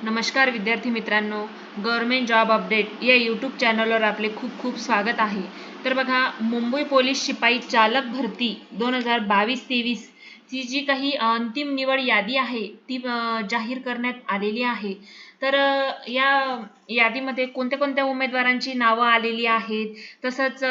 नमस्कार विद्यार्थी मित्रांनो, गव्हर्नमेंट जॉब अपडेट या यूट्यूब चॅनलवर आपले खूप खूप स्वागत आहे। तर बघा, मुंबई पोलीस शिपाई चालक भरती 2022-23 ची जी काही अंतिम निवड यादी आहे ती जाहीर करण्यात आलेली आहे। तर या यादीमध्ये कोणत्या उमेदवारांची नावं आलेली आहेत, तसंच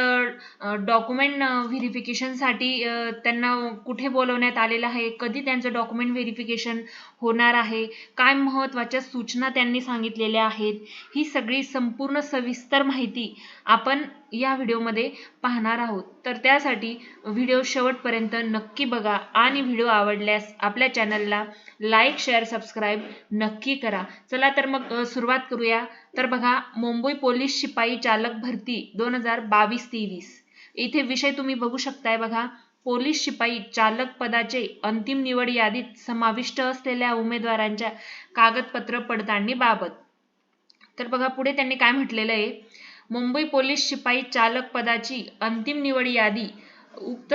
डॉक्युमेंट व्हेरिफिकेशनसाठी त्यांना कुठे बोलवण्यात आलेलं आहे, कधी त्यांचं डॉक्युमेंट व्हेरिफिकेशन होणार आहे, काय महत्त्वाच्या सूचना त्यांनी सांगितलेल्या आहेत, ही सगळी संपूर्ण सविस्तर माहिती आपण या व्हिडिओमध्ये पाहणार आहोत। तर त्यासाठी व्हिडिओ शेवटपर्यंत नक्की बघा आणि व्हिडिओ आवडल्यास आपल्या चॅनलला लाईक, शेअर, सबस्क्राईब नक्की करा। चला तर मग सुरुवात करूया। तर बघा, मुंबई पोलीस शिपाई चालक भरती 2022-23 इथे विषय तुम्ही बघू शकताय। बघा, पोलीस शिपाई चालक पदाचे अंतिम निवड यादीत समाविष्ट असलेल्या उमेदवारांच्या कागदपत्र पडताळणीबाबत। तर बघा, पुढे त्यांनी काय म्हटलेलं आहे, मुंबई पोलीस शिपाई चालक पदाची अंतिम निवड यादी उक्त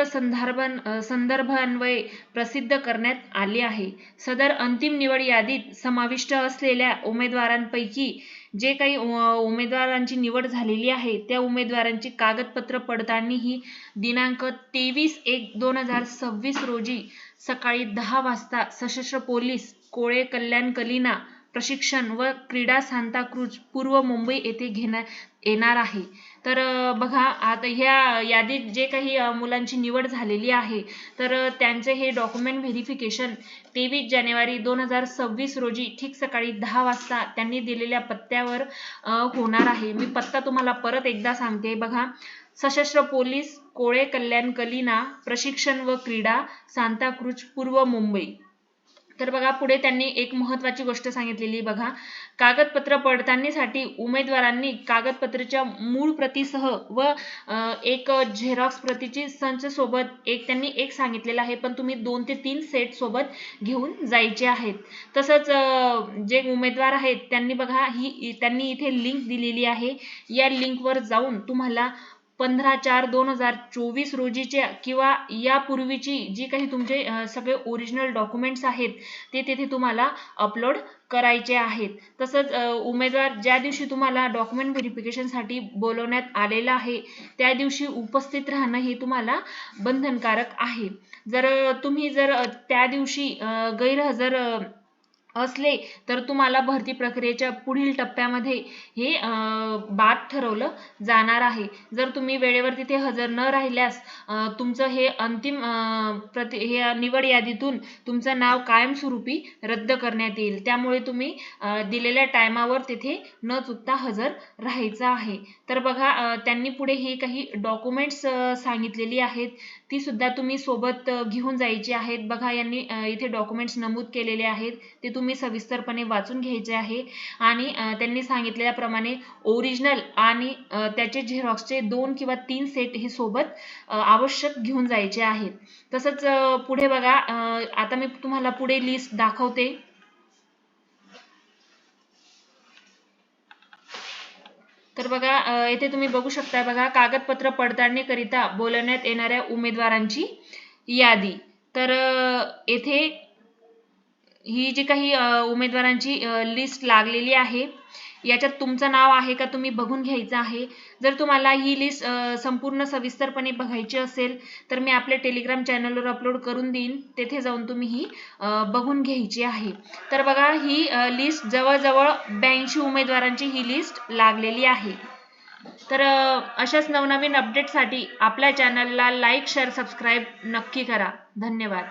संदर्भान्वये प्रसिद्ध करण्यात आली आहे। सदर अंतिम निवड यादीत समाविष्ट असलेल्या उमेदवारांपैकी जे काही उमेदवारांची निवड झालेली आहे त्या उमेदवारांची कागदपत्र पडताळणी ही दिनांक 23/1/2026 रोजी सकाळी 10 वाजता सशस्त्र पोलीस कोळे कल्याण कलिना प्रशिक्षण व क्रीडा सांताक्रूज पूर्व मुंबई येथे घेण्यात येणार आहे। तर बघा, आता ह्या यादीत जे काही मुलांची निवड झालेली आहे तर त्यांचे हे डॉक्युमेंट व्हेरिफिकेशन 23 जानेवारी 2026 रोजी ठीक सकाळी 10 वाजता त्यांनी दिलेल्या पत्त्यावर होणार आहे। मी पत्ता तुम्हाला परत एकदा सांगते। बघा, सशस्त्र पोलीस कोळे कल्याण कलिना प्रशिक्षण व क्रीडा सांताक्रूज पूर्व मुंबई। तर बघा, पुढे त्यांनी एक महत्त्वाची गोष्ट सांगितलेली। बघा, कागदपत्र पडताळणीसाठी उमेदवारांनी कागदपत्राच्या मूळ प्रतीसह व एक झेरॉक्स प्रतीची संच सोबत त्यांनी एक सांगितलेलं आहे, पण तुम्ही 2 ते 3 सेट सोबत घेऊन जायचे आहेत। तसंच जे उमेदवार आहेत त्यांनी बघा, त्यांनी इथे लिंक दिलेली आहे, या लिंकवर जाऊन तुम्हाला 15/4/2024 रोजीच्या किंवा यापूर्वीची जी काही तुमचे सगळे ओरिजिनल डॉक्युमेंट्स आहेत ते तिथे तुम्हाला अपलोड करायचे आहेत। तसंच उमेदवार ज्या दिवशी तुम्हाला डॉक्युमेंट व्हेरिफिकेशनसाठी बोलवण्यात आलेलं आहे त्या दिवशी उपस्थित राहणं हे तुम्हाला बंधनकारक आहे। तुम्ही त्या दिवशी गैरहजर असले तर तुम्हाला भरती प्रक्रियेच्या पुढील टप्प्यामध्ये हे बाद ठरवलं जाणार आहे। जर तुम्ही वेळेवर तिथे हजर न राहिल्यास तुमचं हे अंतिम निवड यादीतून तुमचं नाव कायमस्वरूपी रद्द करण्यात येईल। त्यामुळे तुम्ही दिलेल्या टायमावर तिथे न चुकता हजर राहायचं आहे। तर बघा, त्यांनी पुढे हे काही डॉक्युमेंट्स सांगितलेली आहेत, ती सुद्धा तुम्ही सोबत घेऊन जायची आहेत। बघा, यांनी इथे डॉक्युमेंट्स नमूद केलेले आहेत, ते तुम्ही सविस्तरपणे वाचून घ्यायचे आहे आणि त्यांनी सांगितल्याप्रमाणे ओरिजिनल आणि त्याचे झेरॉक्सचे 2 किंवा 3 सेट हे सोबत आवश्यक घेऊन जायचे आहेत। तसंच पुढे बघा, आता मी तुम्हाला पुढे लिस्ट दाखवते। तर बघा, येथे तुम्ही बघू शकता। बघा, कागदपत्र पडताळणीकरिता बोलवण्यात येणाऱ्या उमेदवारांची यादी। तर येथे ही जी काही उमेदवारांची लिस्ट लागलेली आहे याच्यात तुमचं नाव आहे का तुम्ही बघून घ्यायचं आहे। जर तुम्हाला ही लिस्ट संपूर्ण सविस्तरपणे बघायची असेल तर मी आपल्या टेलिग्राम चॅनलवर अपलोड करून देईन, तेथे जाऊन तुम्ही ही बघून घ्यायची आहे। तर बघा, ही लिस्ट जवळजवळ 82 उमेदवारांची ही लिस्ट लागलेली आहे। तर अशाच नवनवीन अपडेटसाठी आपल्या चॅनलला लाईक, शेअर, सबस्क्राईब नक्की करा। धन्यवाद।